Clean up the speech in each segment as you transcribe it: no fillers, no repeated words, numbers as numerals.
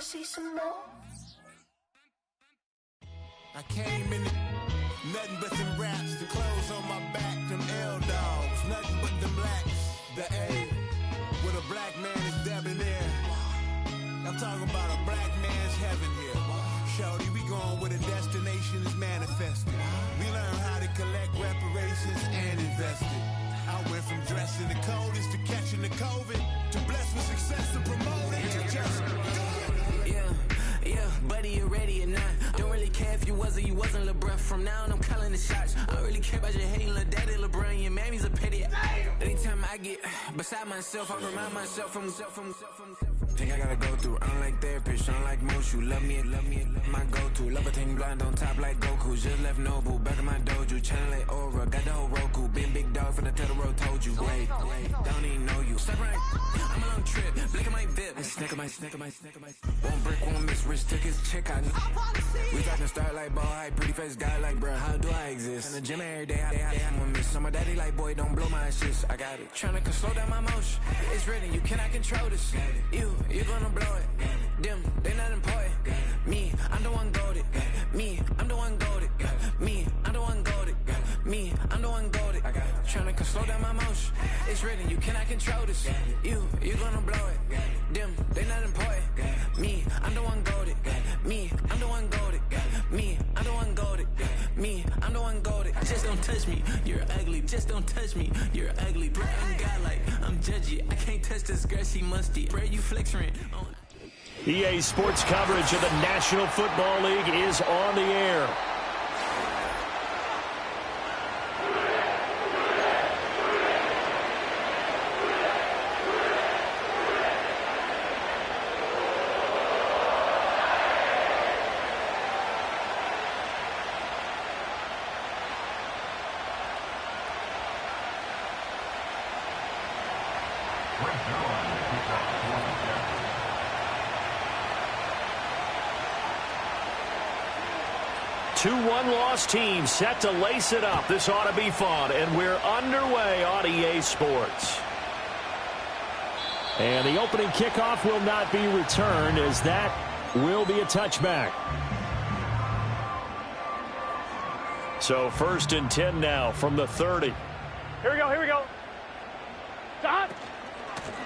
see some more? I came in nothing but them raps, the clothes on my back, them L-dogs, nothing but them blacks. The A, with a black man is debonair. I'm talking about a black man's heaven here. Shorty, we going where the destination is manifested. We learn how to collect reparations and invest it. I went from dressing the coldest to catching the COVID, to blessed with success to promote it, to just do it. Yeah, buddy, you ready or not? Don't really care if you was or you wasn't LeBron. From now on, I'm calling the shots. I don't really care about your hating little daddy LeBron. Your mammy's a petty. Anytime I get beside myself, I remind myself from Think I gotta go through. I don't like therapist, I don't like most. You love me, my go-to. Love a thing blind on top like Goku. Just left Noble, back in my dojo. Channel like Aura, got the whole Roku. Been big dog from the Tether Road, told you. Wait, don't even know you. Step right, I'm a long trip. Blick at my bib. Snack of my. One brick, one miss. Rich took his chick, I know. We talking start like ball hype. Pretty face guy like, bruh, how do I exist? In the gym every day, I'm a miss. So my daddy like, boy, don't blow my shit. I got it. Tryna slow down my motion. It's written, you cannot control this. You're gonna blow it. Them, they not important. Me, I'm the one goated. Me, I'm the one goated. Me, I'm the one goated. Me, I'm the one goated. Tryna slow down my motion. It's written, you cannot control this. You're gonna blow it. Them, they not important. Me, I'm the one goated. Me, I'm the one goated. Me, I'm the one goated. Me, I'm the one goated. Just don't touch me, you're ugly. Just don't touch me, you're ugly. Bro, I'm godlike, I'm judgy. I can't touch this girl, she musty. Bro, you flexing. EA Sports coverage of the National Football League is on the air. Two one-loss teams set to lace it up. This ought to be fun, and we're underway on EA Sports. And the opening kickoff will not be returned, as that will be a touchback. So 1st and 10 now from the 30. Here we go. Stop.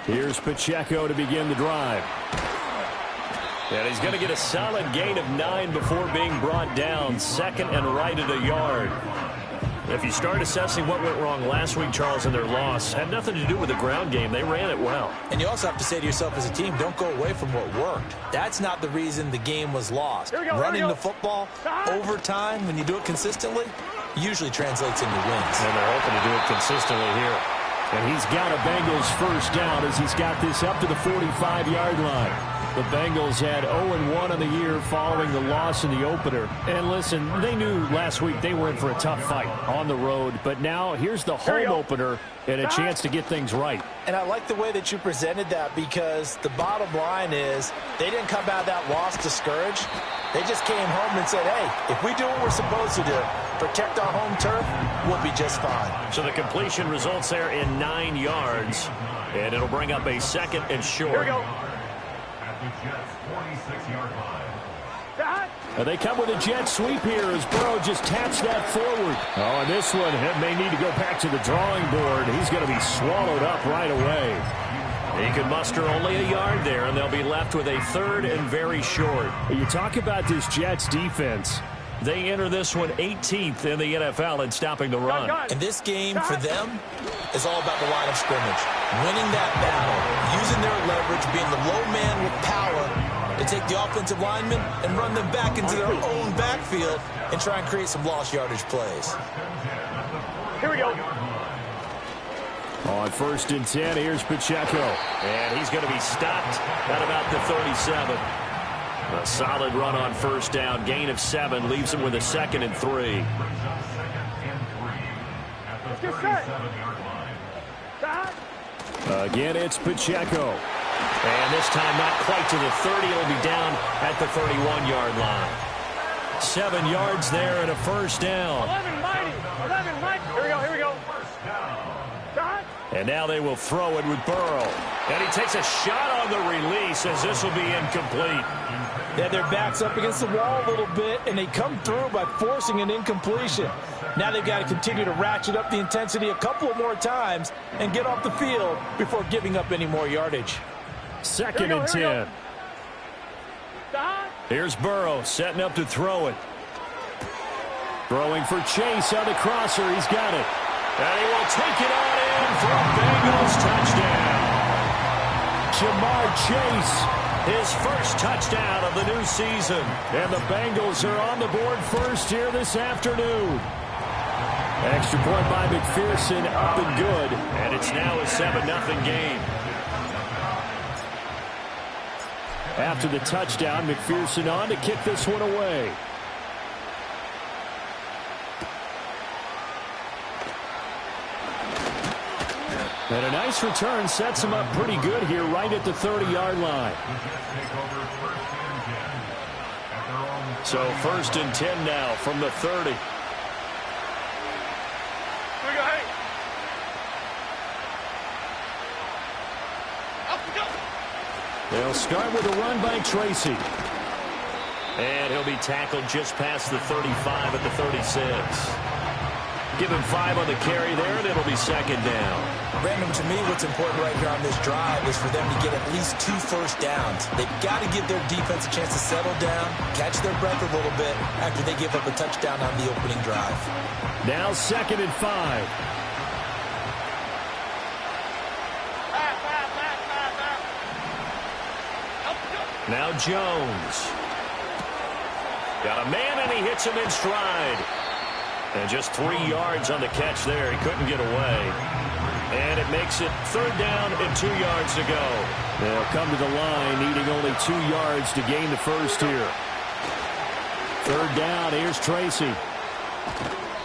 Here's Pacheco to begin the drive. And he's going to get a solid gain of 9 before being brought down. Second and right at a yard. If you start assessing what went wrong last week, Charles, in their loss, had nothing to do with the ground game. They ran it well. And you also have to say to yourself as a team, don't go away from what worked. That's not the reason the game was lost. Running the football over time, when you do it consistently, usually translates into wins. And they're hoping to do it consistently here. And he's got a Bengals first down as he's got this up to the 45-yard line. The Bengals had 0-1 on the year following the loss in the opener. And listen, they knew last week they were in for a tough fight on the road. But now here's the home opener and a chance to get things right. And I like the way that you presented that, because the bottom line is they didn't come out of that loss discouraged. They just came home and said, hey, if we do what we're supposed to do, protect our home turf, we'll be just fine. So the completion results there in 9 yards. And it'll bring up a second and short. Here we go. The Jets' 46-yard line. They come with a jet sweep here as Burrow just taps that forward. Oh, and this one may need to go back to the drawing board. He's going to be swallowed up right away. He can muster only a yard there, and they'll be left with a third and very short. You talk about this Jets defense. They enter this one 18th in the NFL in stopping the run. And this game for them is all about the line of scrimmage. Winning that battle, using their leverage, being the low man with power to take the offensive linemen and run them back into their own backfield and try and create some lost yardage plays. Here we go. On 1st and 10, here's Pacheco. And he's going to be stopped at about the 37. A solid run on first down. Gain of 7 leaves him with a 2nd and 3. Again, it's Pacheco. And this time not quite to the 30. It'll be down at the 31-yard line. 7 yards there and a first down. 11 mighty. Here we go. And now they will throw it with Burrow. And he takes a shot on the release as this will be incomplete. Yeah, their back's up against the wall a little bit, and they come through by forcing an incompletion. Now they've got to continue to ratchet up the intensity a couple of more times and get off the field before giving up any more yardage. Second and 10. Here's Burrow setting up to throw it. Throwing for Chase on the crosser. He's got it. And he will take it on in for a Bengals touchdown. Jamar Chase, his first touchdown of the new season. And the Bengals are on the board first here this afternoon. Extra point by McPherson, up and good. And it's now a 7-0 game. After the touchdown, McPherson on to kick this one away. And a nice return sets him up pretty good here right at the 30-yard line. So 1st and 10 now from the 30. They'll start with a run by Tracy. And he'll be tackled just past the 35 at the 36. Give him 5 on the carry there, and it'll be 2nd down. Brandon, to me, what's important right here on this drive is for them to get at least 2 first downs. They've got to give their defense a chance to settle down, catch their breath a little bit after they give up a touchdown on the opening drive. Now 2nd and 5. Now Jones. Got a man, and he hits him in stride. And just 3 yards on the catch there. He couldn't get away. And it makes it 3rd down and 2 yards to go. They'll come to the line, needing only 2 yards to gain the first here. 3rd down, here's Tracy.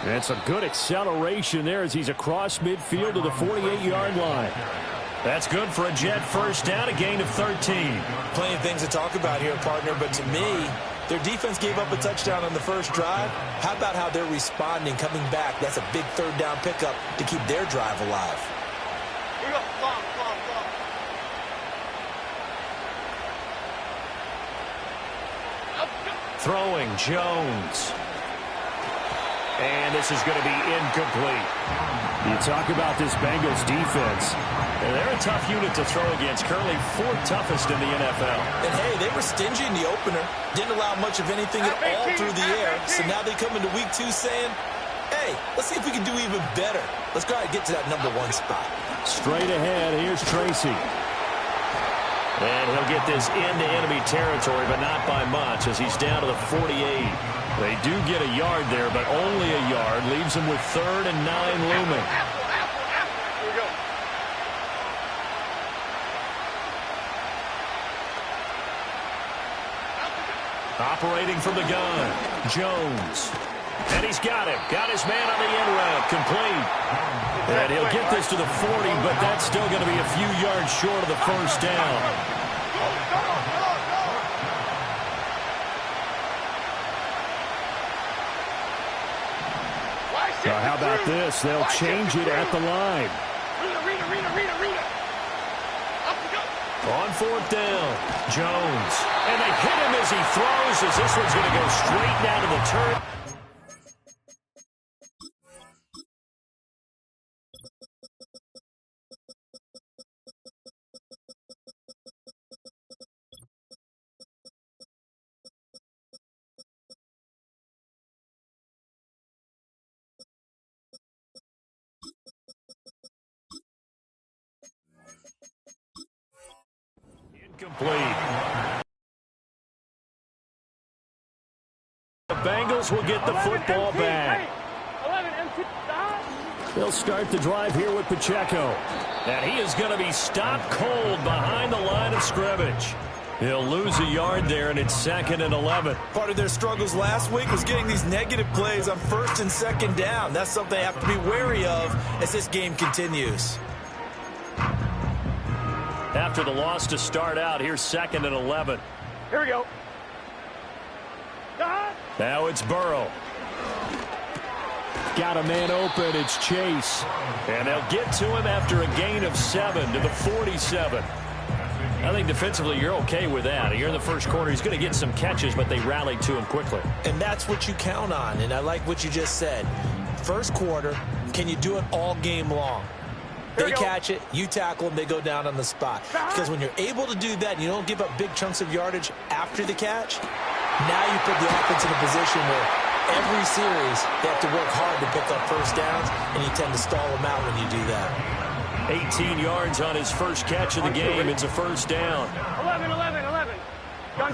That's a good acceleration there as he's across midfield to the 48-yard line. That's good for a Jet first down, a gain of 13. Plenty of things to talk about here, partner, but to me, their defense gave up a touchdown on the first drive. How about how they're responding, coming back? That's a big 3rd down pickup to keep their drive alive. Throwing, Jones. And this is going to be incomplete. You talk about this Bengals defense. They're a tough unit to throw against. Currently 4th toughest in the NFL. And, hey, they were stingy in the opener. Didn't allow much of anything at all through the air. So now they come into week 2 saying, hey, let's see if we can do even better. Let's go ahead and get to that number 1 spot. Straight ahead, here's Tracy. And he'll get this into enemy territory, but not by much as he's down to the 48. They do get a yard there, but only a yard. Leaves them with 3rd and 9 looming. Operating from the gun, Jones. And he's got him. Got his man on the end route. Complete. And he'll get this to the 40, but that's still going to be a few yards short of the first down. Now, how about this? They'll change it at the line. On 4th down, Jones. And they hit him as he throws, as this one's going to go straight down to the turret. Incomplete. The Bengals will get the football back. They'll start the drive here with Pacheco. And he is going to be stopped cold behind the line of scrimmage. He'll lose a yard there, and it's 2nd and 11. Part of their struggles last week was getting these negative plays on 1st and 2nd down. That's something they have to be wary of as this game continues. After the loss to start out, here's 2nd and 11. Here we go. Now it's Burrow. got a man open. It's Chase. And they'll get to him after a gain of 7 to the 47. I think defensively you're okay with that. You're in the first quarter. He's going to get some catches, but they rallied to him quickly. And that's what you count on, and I like what you just said. First quarter, can you do it all game long? They catch it, you tackle them, they go down on the spot. Because when you're able to do that and you don't give up big chunks of yardage after the catch, now you put the offense in a position where every series they have to work hard to pick up first downs, and you tend to stall them out when you do that. 18 yards on his first catch of the game. It's a first down. 11.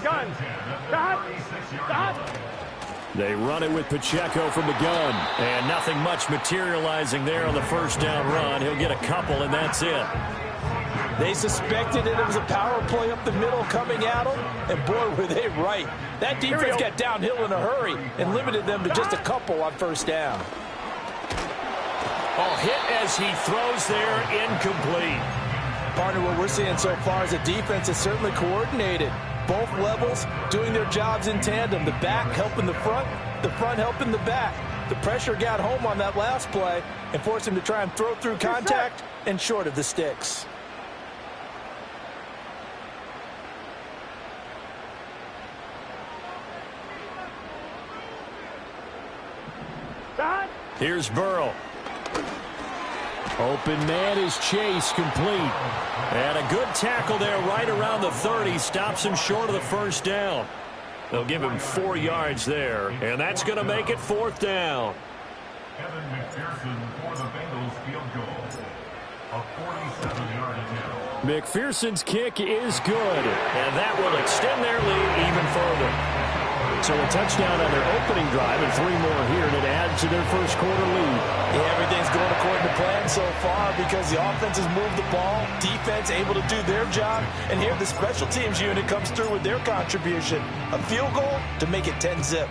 Gun. Stop. They run it with Pacheco from the gun. And nothing much materializing there on the first down run. He'll get a couple, and that's it. They suspected it was a power play up the middle coming at them, and boy, were they right. That defense got downhill in a hurry and limited them to just a couple on first down. Oh, hit as he throws there, incomplete. Partner, what we're seeing so far is the defense is certainly coordinated. Both levels doing their jobs in tandem. The back helping the front helping the back. The pressure got home on that last play and forced him to try and throw through contact and short of the sticks. Here's Burrow. Open man is Chase, complete. And a good tackle there right around the 30. Stops him short of the first down. They'll give him 4 yards there. And that's going to make it 4th down. Kevin McPherson for the Bengals field goal. A 47-yard attempt. McPherson's kick is good. And that will extend their lead even further. So a touchdown on their opening drive and 3 more here to add to their first quarter lead. Yeah, everything's going according to plan so far because the offense has moved the ball, defense able to do their job, and here the special teams unit comes through with their contribution. A field goal to make it 10-zip.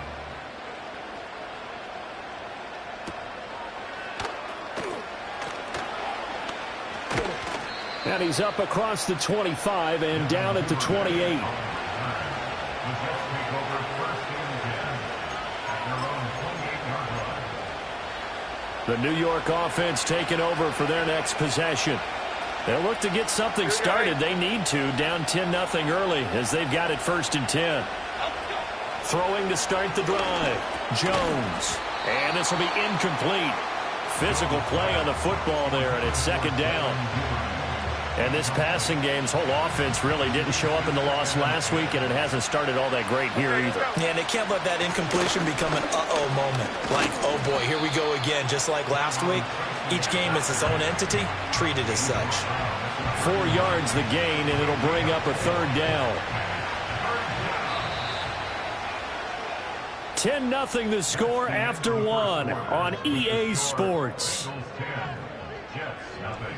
And he's up across the 25 and down at the 28. The New York offense taking over for their next possession. They'll look to get something started. They need to, down 10-0 early as they've got it 1st and 10. Throwing to start the drive. Jones. And this will be incomplete. Physical play on the football there, and it's 2nd down. And this passing game's whole offense really didn't show up in the loss last week, and it hasn't started all that great here either. Yeah, and they can't let that incompletion become an uh-oh moment. Like, oh boy, here we go again. Just like last week, each game is its own entity, treated as such. 4 yards the gain, and it'll bring up a 3rd down. 10-0 the score after 1 on EA Sports. Jets, nothing.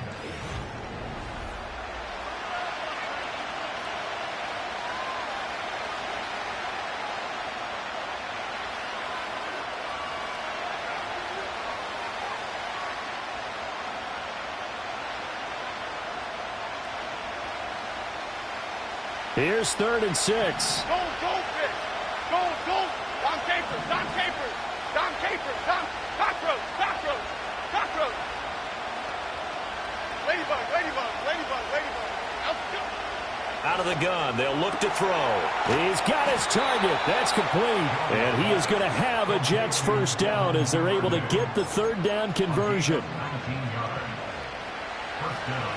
Here's 3rd and 6. Go, Fish. Go. Dom Capers. Cockroach. Ladybug. Out of the gun, they'll look to throw. He's got his target. That's complete. And he is going to have a Jets 1st down as they're able to get the 3rd down conversion. 19 yards. 1st down.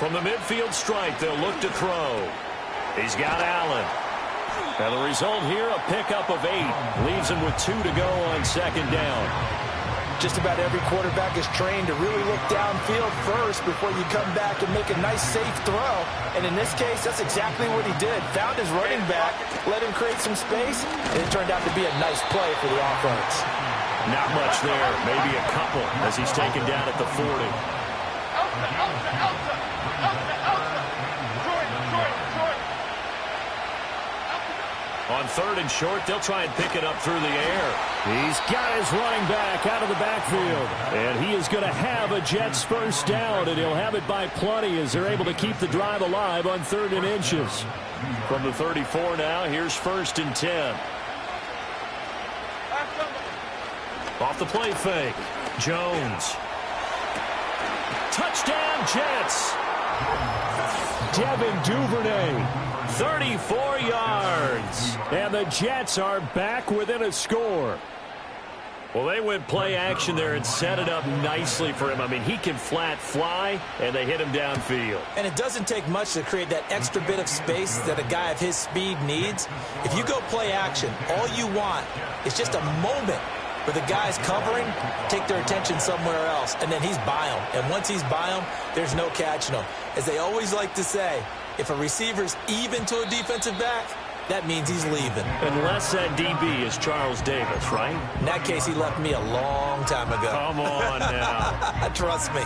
From the midfield stripe, they'll look to throw. He's got Allen. And the result here, a pickup of 8. Leaves him with 2 to go on 2nd down. Just about every quarterback is trained to really look downfield first before you come back and make a nice, safe throw. And in this case, that's exactly what he did. Found his running back, let him create some space, and it turned out to be a nice play for the offense. Not much there, maybe a couple as he's taken down at the 40. On 3rd and short, they'll try and pick it up through the air. He's got his running back out of the backfield. And he is going to have a Jets first down, and he'll have it by plenty as they're able to keep the drive alive on 3rd and inches. From the 34 now, here's 1st and 10. Off the play fake. Jones. Touchdown, Jets. Devin Duvernay, 34 yards. And the Jets are back within a score. Well, they went play action there and set it up nicely for him. I mean, he can flat fly, and they hit him downfield. And it doesn't take much to create that extra bit of space that a guy of his speed needs. If you go play action, all you want is just a moment where the guys covering take their attention somewhere else, and then he's by them. And once he's by them, there's no catching him. As they always like to say, if a receiver's even to a defensive back, that means he's leaving. Unless that DB is Charles Davis, right? In that case, he left me a long time ago. Come on now. Trust me.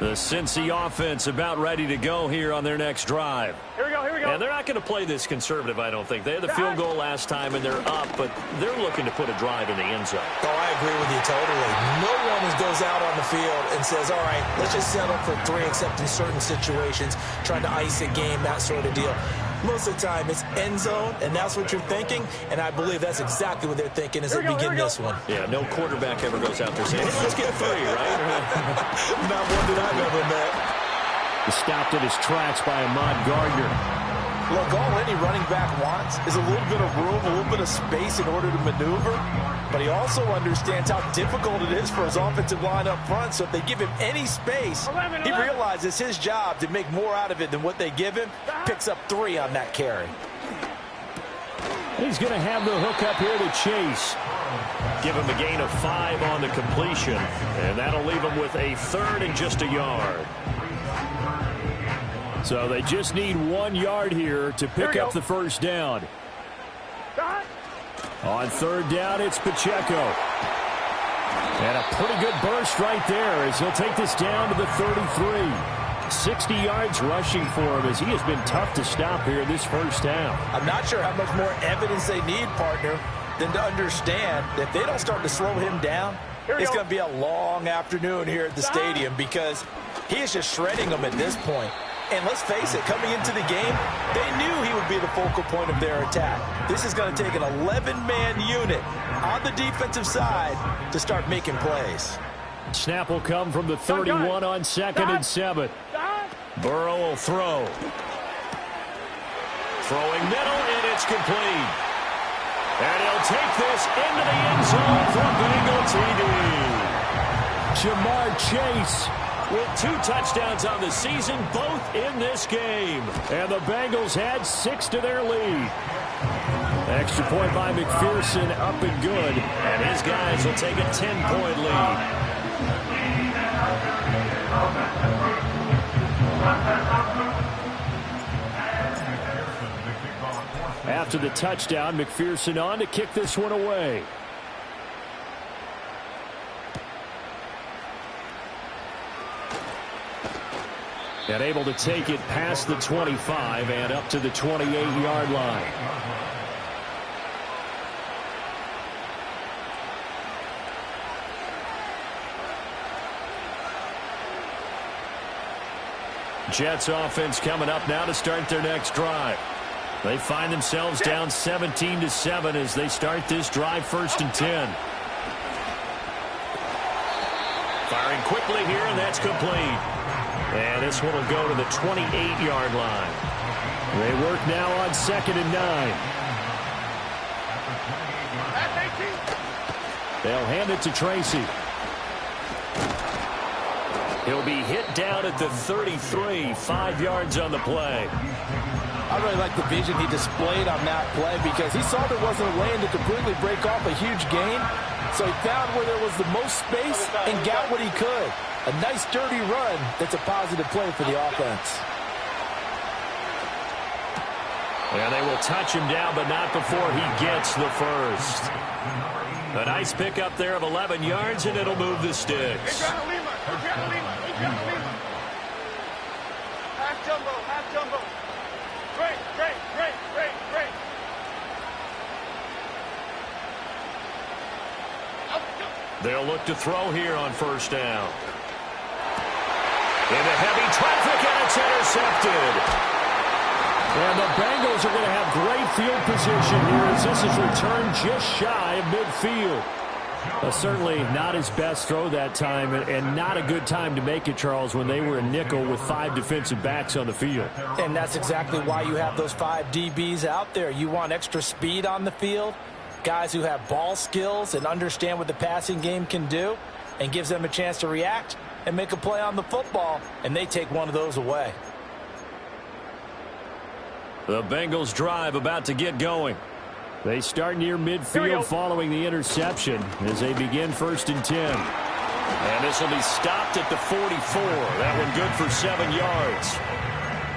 The Cincy offense about ready to go here on their next drive. Here we go, here we go. And they're not going to play this conservative, I don't think. They had the field goal last time, and they're up, but they're looking to put a drive in the end zone. Oh, I agree with you totally. No one goes out on the field and says, all right, let's just settle for 3, except in certain situations, trying to ice a game, that sort of deal. Most of the time, it's end zone, and that's what you're thinking, and I believe that's exactly what they're thinking as they begin this one. Yeah, no quarterback ever goes out there saying, hey, let's get 3, right? Not one that I've ever met. He stopped at his tracks by Ahmad Gardner. Look, all any running back wants is a little bit of room, a little bit of space in order to maneuver, but he also understands how difficult it is for his offensive line up front, so if they give him any space, he realizes his job to make more out of it than what they give him, picks up 3 on that carry. He's going to have the hook up here to Chase. Give him a gain of 5 on the completion, and that'll leave him with a 3rd and just a yard. So they just need 1 yard here to pick up the first down. On 3rd down, it's Pacheco. And a pretty good burst right there as he'll take this down to the 33. 60 yards rushing for him as he has been tough to stop here this first half. I'm not sure how much more evidence they need, partner, than to understand that if they don't start to slow him down, it's going to be a long afternoon here at the stadium because he is just shredding them at this point. And let's face it, coming into the game, they knew he would be the focal point of their attack. This is going to take an 11-man unit on the defensive side to start making plays. Snap will come from the 31 on 2nd and 7. Burrow will throw. Throwing middle, and it's complete. And he'll take this into the end zone for Bengal TD. Jamar Chase with 2 touchdowns on the season, both in this game. And the Bengals had 6 to their lead. Extra point by McPherson, up and good. And his guys will take a 10-point lead. After the touchdown, McPherson on to kick this one away. And able to take it past the 25 and up to the 28-yard line. Jets offense coming up now to start their next drive. They find themselves down 17-7 as they start this drive, 1st and 10. Firing quickly here, and that's complete. And this one will go to the 28-yard line. They work now on 2nd and 9. They'll hand it to Tracy. He'll be hit down at the 33, 5 yards on the play. I really like the vision he displayed on that play because he saw there wasn't a lane to completely break off a huge gain. So he found where there was the most space and got what he could. A nice, dirty run that's a positive play for the offense. And they will touch him down, but not before he gets the first. A nice pickup there of 11 yards, and it'll move the sticks. Half jumbo, half jumbo. They'll look to throw here on first down. Into heavy traffic, and it's intercepted. And the Bengals are going to have great field position here as this is returned just shy of midfield. Certainly not his best throw that time, and not a good time to make it, Charles, when they were a nickel with 5 defensive backs on the field. And that's exactly why you have those 5 DBs out there. You want extra speed on the field, guys who have ball skills and understand what the passing game can do, and gives them a chance to react and make a play on the football, and they take one of those away. The Bengals drive about to get going. They start near midfield following the interception as they begin 1st and 10. And this will be stopped at the 44. That one good for 7 yards.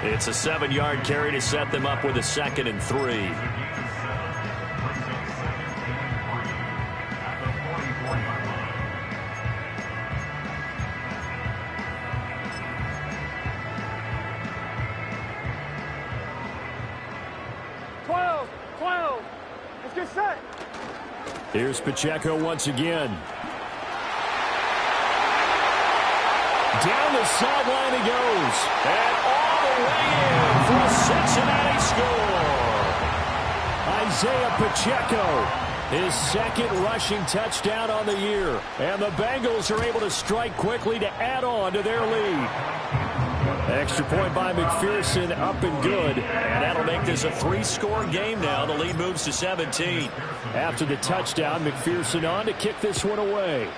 It's a 7-yard carry to set them up with a 2nd and 3. Here's Pacheco once again. Down the sideline he goes. And all the way in for a Cincinnati score. Isaiah Pacheco, his 2nd rushing touchdown on the year. And the Bengals are able to strike quickly to add on to their lead. Extra point by McPherson, up and good. And that'll make this a 3-score game now. The lead moves to 17. After the touchdown, McPherson on to kick this one away.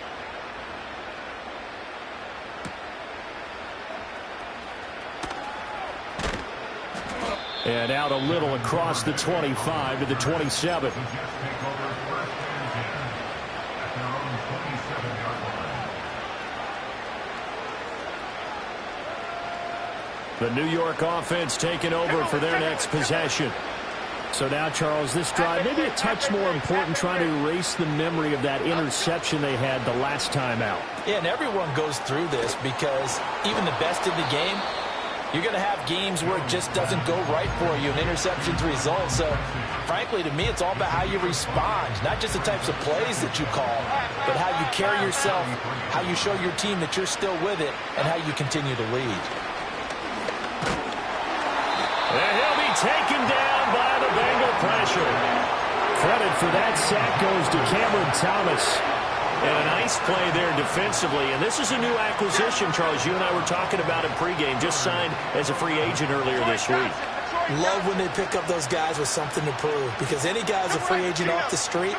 And out a little across the 25 to the 27. The New York offense taking over for their next possession. So now, Charles, this drive maybe a touch more important, trying to erase the memory of that interception they had the last time out. Yeah, and everyone goes through this because even the best in the game, you're going to have games where it just doesn't go right for you, and interceptions result. So, frankly, to me, it's all about how you respond, not just the types of plays that you call, but how you carry yourself, how you show your team that you're still with it, and how you continue to lead. And he'll be taken down by the Bengal pressure. Credit for that sack goes to Cameron Thomas. And a nice play there defensively. And this is a new acquisition, Charles. You and I were talking about in pregame. Just signed as a free agent earlier this week. Love when they pick up those guys with something to prove. Because any guy who's a free agent off the street,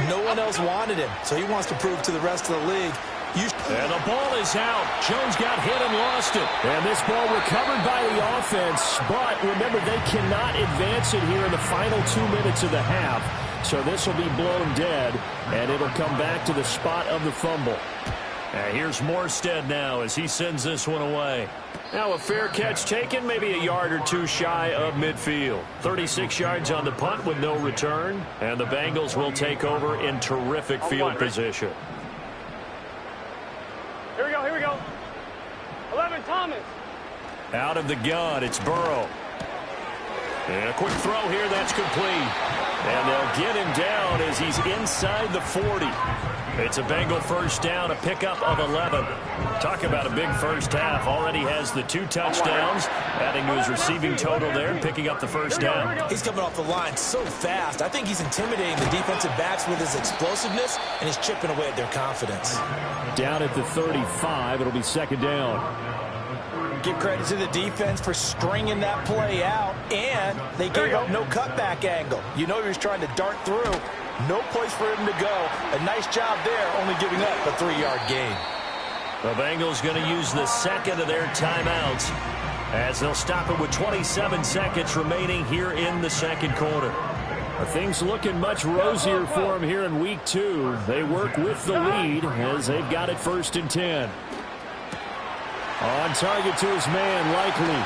no one else wanted him. So he wants to prove to the rest of the league. And the ball is out. Jones got hit and lost it. And this ball recovered by the offense. But remember, they cannot advance it here in the final 2 minutes of the half. So this will be blown dead, and it'll come back to the spot of the fumble. And here's Morstead now as he sends this one away. Now a fair catch taken, maybe a yard or two shy of midfield. 36 yards on the punt with no return. And the Bengals will take over in terrific field position. Here we go, here we go. 11, Thomas. Out of the gun, it's Burrow. And a quick throw here, that's complete. And they'll get him down as he's inside the 40. It's a Bengal first down, a pickup of 11. Talk about a big first half. Already has the 2 touchdowns, adding to his receiving total there and picking up the first down. He's coming off the line so fast. I think he's intimidating the defensive backs with his explosiveness, and he's chipping away at their confidence. Down at the 35, it'll be second down. Give credit to the defense for stringing that play out, and they gave up no cutback angle. You know he was trying to dart through. No place for him to go. A nice job there, only giving up a 3-yard gain. The Bengals going to use the second of their timeouts as they'll stop it with 27 seconds remaining here in the second quarter. Things looking much rosier for them here in week 2. They work with the lead as they've got it 1st and 10. On target to his man, Likely.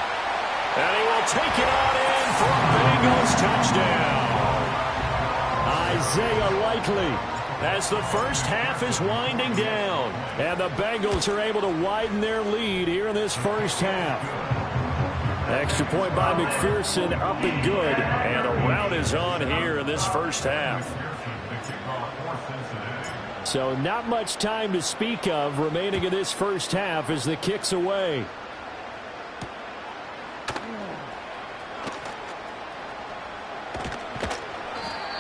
And he will take it on in for a Bengals touchdown. Isaiah Likely as the first half is winding down. And the Bengals are able to widen their lead here in this first half. Extra point by McPherson, up and good. And a rout is on here in this first half. So not much time to speak of remaining in this first half as the kick's away.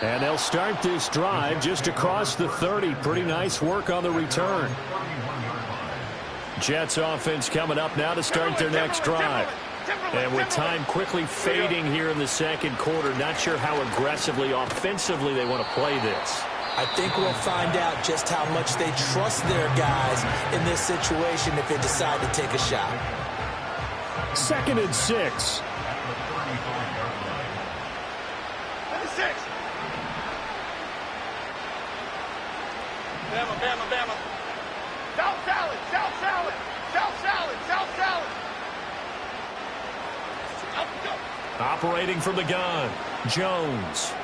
And they'll start this drive just across the 30. Pretty nice work on the return. Jets offense coming up now to start their next drive. And with time quickly fading here in the second quarter, not sure how aggressively, offensively they want to play this. I think we'll find out just how much they trust their guys in this situation if they decide to take a shot. 2nd and 6. Bama, Bama, Bama. South salad, South salad, South salad, South salad. Operating from the gun, Jones.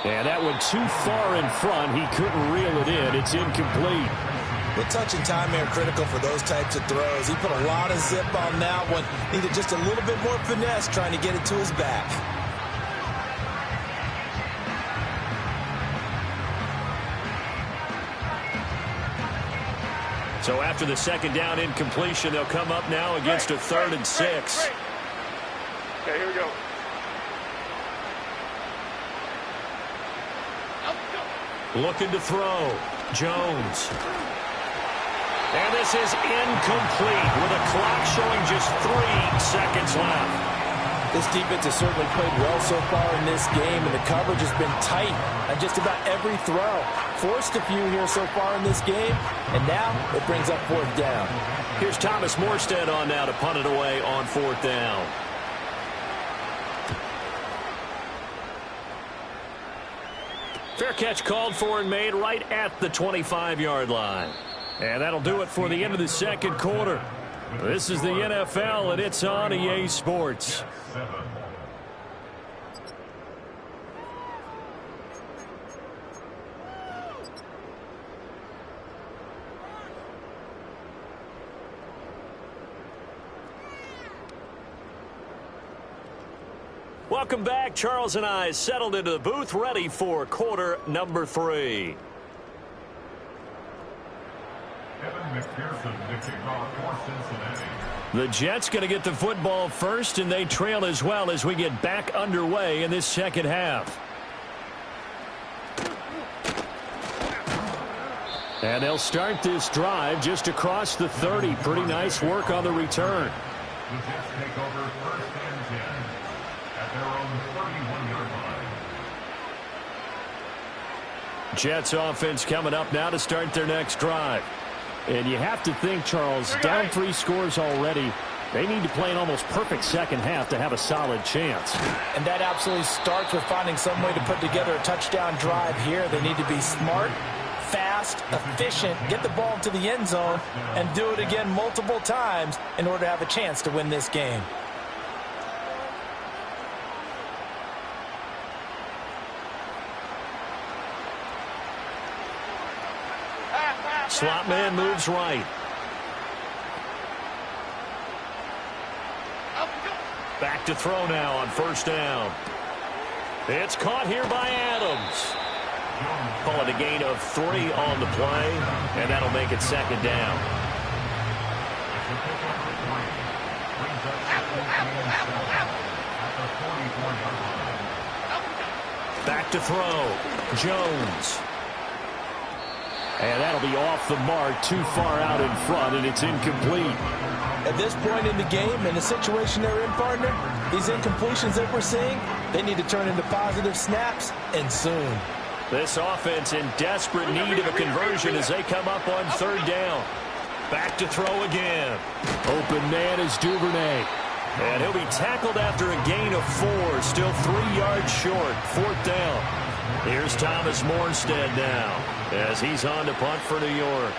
And that went too far in front. He couldn't reel it in. It's incomplete. The touch and time are critical for those types of throws. He put a lot of zip on that one. Needed just a little bit more finesse trying to get it to his back. So after the second down incompletion, they'll come up now against a 3rd and 6. Okay, here we go. Looking to throw. Jones. And this is incomplete with a clock showing just 3 seconds left. This defense has certainly played well so far in this game, and the coverage has been tight on just about every throw. Forced a few here so far in this game, and now it brings up 4th down. Here's Thomas Morstead on now to punt it away on 4th down. Fair catch called for and made right at the 25-yard line. And that'll do it for the end of the second quarter. This is the NFL, and it's on EA Sports. Welcome back. Charles and I settled into the booth, ready for quarter number 3. The Jets going to get the football first, and they trail as well as we get back underway in this second half. And they'll start this drive just across the 30. Pretty nice work on the return. The Jets take over 1st and 10 at their own 31-yard line. Jets offense coming up now to start their next drive. And you have to think, Charles, down 3 scores already. They need to play an almost perfect second half to have a solid chance. And that absolutely starts with finding some way to put together a touchdown drive here. They need to be smart, fast, efficient, get the ball to the end zone, and do it again multiple times in order to have a chance to win this game. Slot man moves right. Back to throw now on 1st down. It's caught here by Adams. Call it a gain of 3 on the play, and that'll make it 2nd down. Back to throw. Jones. And that'll be off the mark, too far out in front, and it's incomplete. At this point in the game, in the situation they're in, partner, these incompletions that we're seeing, they need to turn into positive snaps, and soon. This offense in desperate need of a conversion as they come up on 3rd down. Back to throw again. Open man is Duvernay. And he'll be tackled after a gain of 4, still 3 yards short, 4th down. Here's Thomas Morstead now as he's on to punt for New York.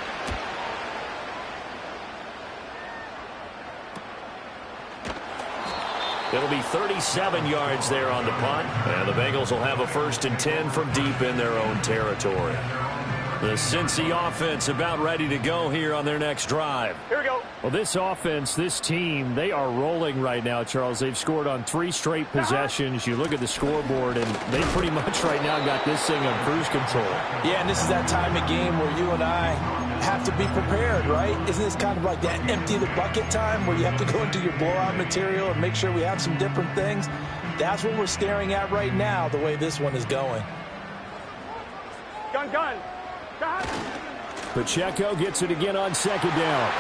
It'll be 37 yards there on the punt, and the Bengals will have a 1st and 10 from deep in their own territory. The Cincy offense about ready to go here on their next drive. Here we go. Well, this offense, this team, they are rolling right now, Charles. They've scored on 3 straight possessions. You look at the scoreboard, and they pretty much right now got this thing on cruise control. Yeah, and this is that time of game where you and I have to be prepared, right? Isn't this kind of like that empty the bucket time where you have to go into your blowout material and make sure we have some different things? That's what we're staring at right now, the way this one is going. Gun, gun. Gun. Pacheco gets it again on 2nd down.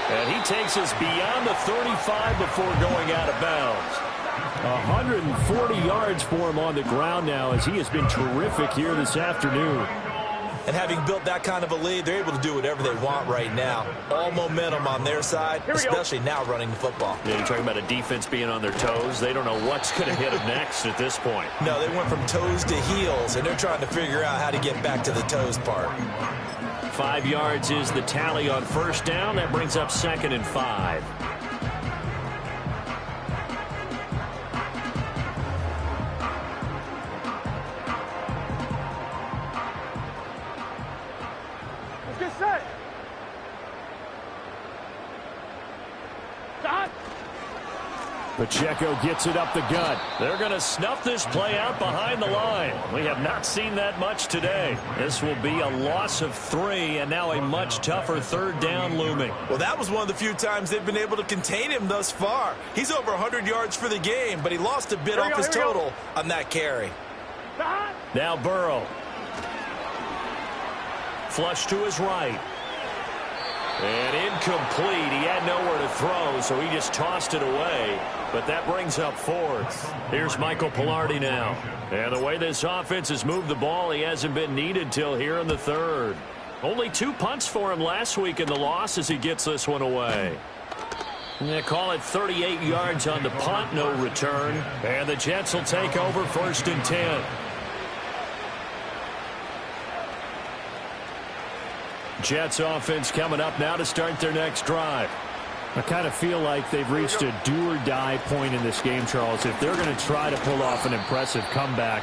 And he takes us beyond the 35 before going out of bounds. 140 yards for him on the ground now, as he has been terrific here this afternoon. And having built that kind of a lead, they're able to do whatever they want right now. All momentum on their side, especially now running the football. Yeah, you're talking about a defense being on their toes. They don't know what's going to hit them next at this point. No, they went from toes to heels, and they're trying to figure out how to get back to the toes part. 5 yards is the tally on 1st down. That brings up 2nd and 5. Get set. Stop. Pacheco gets it up the gut. They're going to snuff this play out behind the line. We have not seen that much today. This will be a loss of 3, and now a much tougher 3rd down looming. Well, that was one of the few times they've been able to contain him thus far. He's over 100 yards for the game, but he lost a bit off his total on that carry. Stop. Now Burrow. Flush to his right. And incomplete. He had nowhere to throw, so he just tossed it away. But that brings up 4th. Here's Michael Pilardi now. And the way this offense has moved the ball, he hasn't been needed till here in the 3rd. Only 2 punts for him last week in the loss as he gets this one away. And they call it 38 yards on the punt, no return. And the Jets will take over 1st and 10. Jets offense coming up now to start their next drive. I kind of feel like they've reached a do-or-die point in this game, Charles. If they're going to try to pull off an impressive comeback,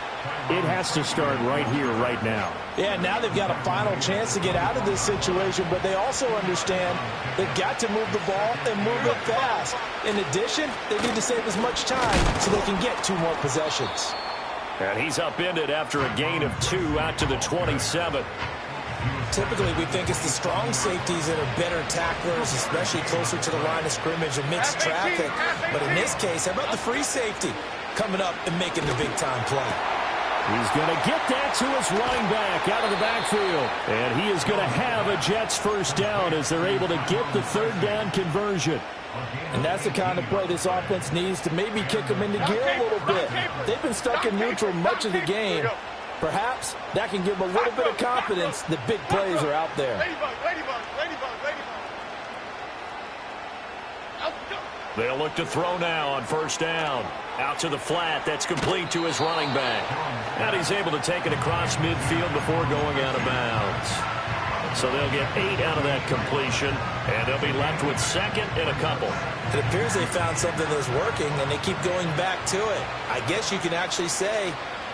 it has to start right here, right now. Yeah, now they've got a final chance to get out of this situation, but they also understand they've got to move the ball and move it fast. In addition, they need to save as much time so they can get 2 more possessions. And he's upended after a gain of 2 out to the 27. Typically, we think it's the strong safeties that are better tacklers, especially closer to the line of scrimmage amidst traffic. But in this case, how about the free safety coming up and making the big-time play? He's going to get that to his running back out of the backfield. And he is going to have a Jets 1st down as they're able to get the 3rd down conversion. And that's the kind of play this offense needs to maybe kick them into gear a little bit. They've been stuck in neutral much of the game. Perhaps that can give them a little bit of confidence that big plays are out there. They'll look to throw now on 1st down. Out to the flat. That's complete to his running back. And he's able to take it across midfield before going out of bounds. So they'll get 8 out of that completion, and they'll be left with 2nd and a couple. It appears they found something that's working, and they keep going back to it. I guess you can actually say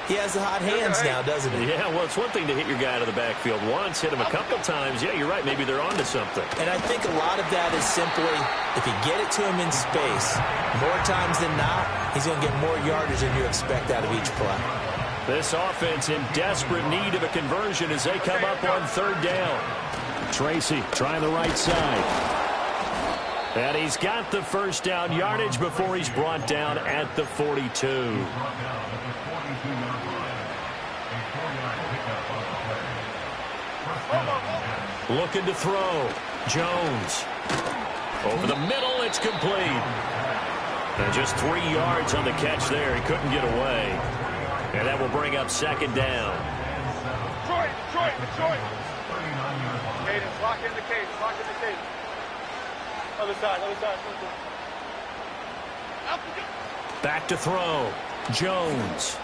he has the hot hands now, doesn't he? Yeah, well, it's one thing to hit your guy out of the backfield once, hit him a couple times. Yeah, you're right. Maybe they're onto something. And I think a lot of that is simply if you get it to him in space, more times than not, he's going to get more yardage than you expect out of each play. This offense in desperate need of a conversion as they come up on 3rd down. Tracy trying the right side. And he's got the 1st down yardage before he's brought down at the 42. Looking to throw. Jones. Over the middle, it's complete. And just 3 yards on the catch there. He couldn't get away. And that will bring up 2nd down. Detroit. Cadence, lock in the cadence, Other side. Back to throw. Jones.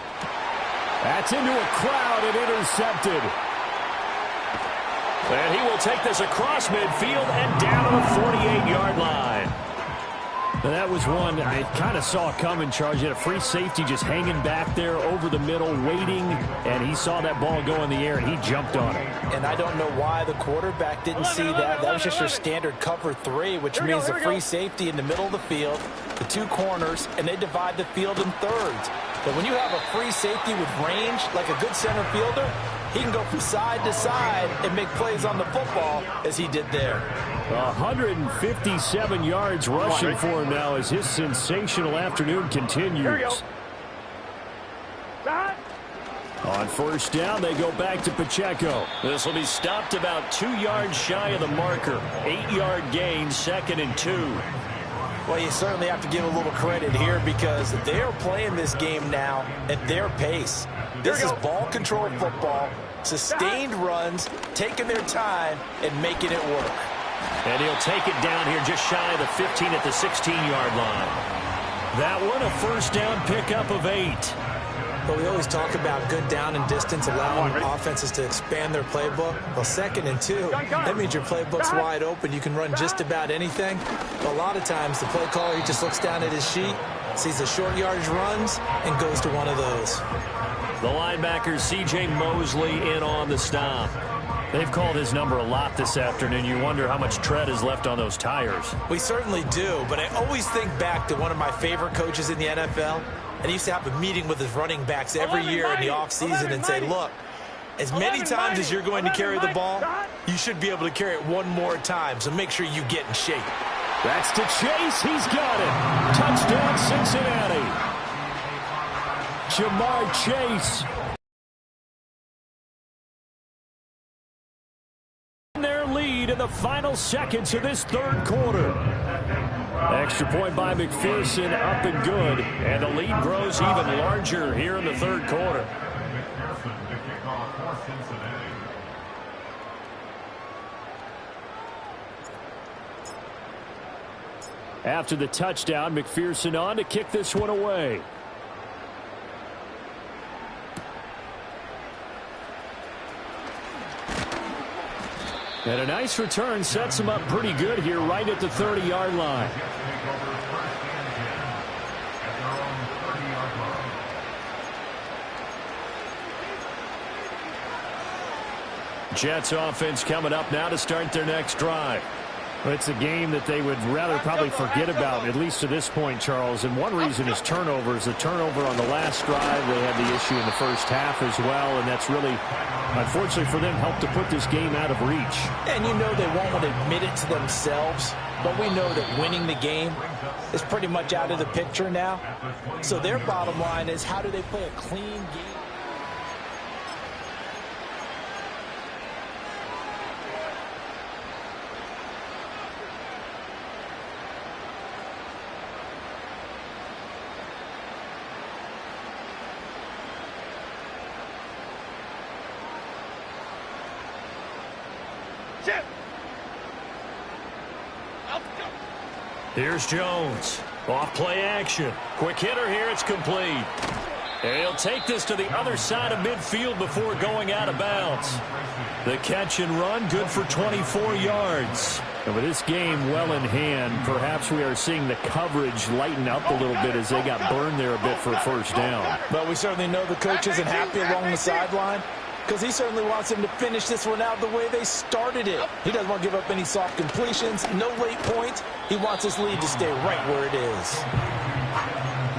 That's into a crowd and intercepted. And he will take this across midfield and down to the 48-yard line. That was one I kind of saw coming, Charles. You had a free safety just hanging back there over the middle, waiting, and he saw that ball go in the air, and he jumped on it. And I don't know why the quarterback didn't see that. That was just your standard cover 3, which means the free safety in the middle of the field, the 2 corners, and they divide the field in thirds. But when you have a free safety with range, like a good center fielder, he can go from side to side and make plays on the football as he did there. 157 yards rushing for him now as his sensational afternoon continues. On first down, they go back to Pacheco. This will be stopped about 2 yards shy of the marker. 8-yard gain, 2nd and 2. Well, you certainly have to give a little credit here because they're playing this game now at their pace. This is ball control football, sustained runs, taking their time and making it work. And he'll take it down here just shy of the 15 at the 16-yard line. That one, a first down pickup of 8. But we always talk about good down and distance, allowing offenses to expand their playbook. Well, 2nd and 2, that means your playbook's wide open. You can run just about anything. But a lot of times, the play caller, he just looks down at his sheet, sees the short yardage runs, and goes to one of those. The linebacker, C.J. Mosley, in on the stop. They've called his number a lot this afternoon. You wonder how much tread is left on those tires. We certainly do, but I always think back to one of my favorite coaches in the NFL, and he used to have a meeting with his running backs every year in the offseason and say, look, as many times as you're going to carry the ball, you should be able to carry it one more time, so make sure you get in shape. That's to Chase. He's got it. Touchdown, Cincinnati. Jamar Chase. Their lead in the final seconds of this 3rd quarter. Extra point by McPherson, up and good. And the lead grows even larger here in the 3rd quarter. McPherson to kick off for Cincinnati. After the touchdown, McPherson on to kick this one away. And a nice return sets him up pretty good here right at the 30-yard line. Jets offense coming up now to start their next drive. Well, it's a game that they would rather probably forget about, at least to this point, Charles. And one reason is turnovers. The turnover on the last drive, they had the issue in the first half as well, and that's really, unfortunately for them, helped to put this game out of reach. And you know they won't want to admit it to themselves, but we know that winning the game is pretty much out of the picture now. So their bottom line is, how do they play a clean game? Here's Jones. Off play action. Quick hitter here. It's complete. And he'll take this to the other side of midfield before going out of bounds. The catch and run, good for 24 yards. And with this game well in hand, perhaps we are seeing the coverage lighten up a little bit as they got burned there a bit for a first down. But we certainly know the coach isn't happy along the sideline, because he certainly wants them to finish this one out the way they started it. He doesn't want to give up any soft completions, no late points. He wants his lead to stay right where it is.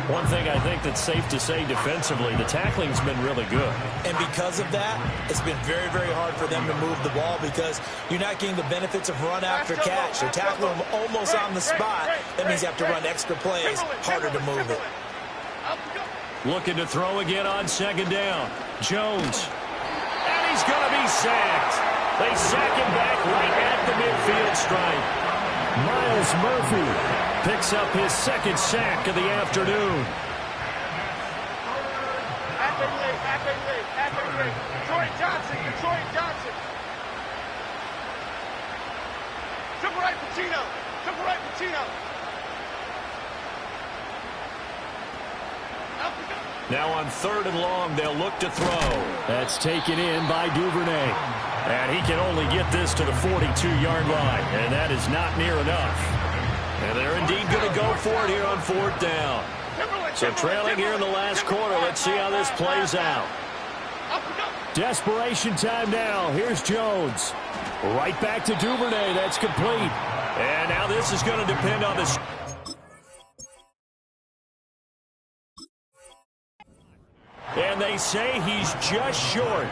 One thing I think that's safe to say defensively, the tackling's been really good. And because of that, it's been very, very hard for them to move the ball because you're not getting the benefits of run after catch. They're tackling them almost on the spot. That means you have to run extra plays, harder to move it. Looking to throw again on 2nd down. Jones. And he's going to be sacked. They sack him back right at the midfield stripe. Miles Murphy picks up his 2nd sack of the afternoon. Detroit Johnson. Triple right Pacino. Now on 3rd and long, they'll look to throw. That's taken in by Duvernay. And he can only get this to the 42-yard line, and that is not near enough. And they're indeed going to go for it here on 4th down. So trailing here in the last quarter. Let's see how this plays out. Desperation time now. Here's Jones. Right back to Duvernay. That's complete. And now this is going to depend on the... And they say he's just short.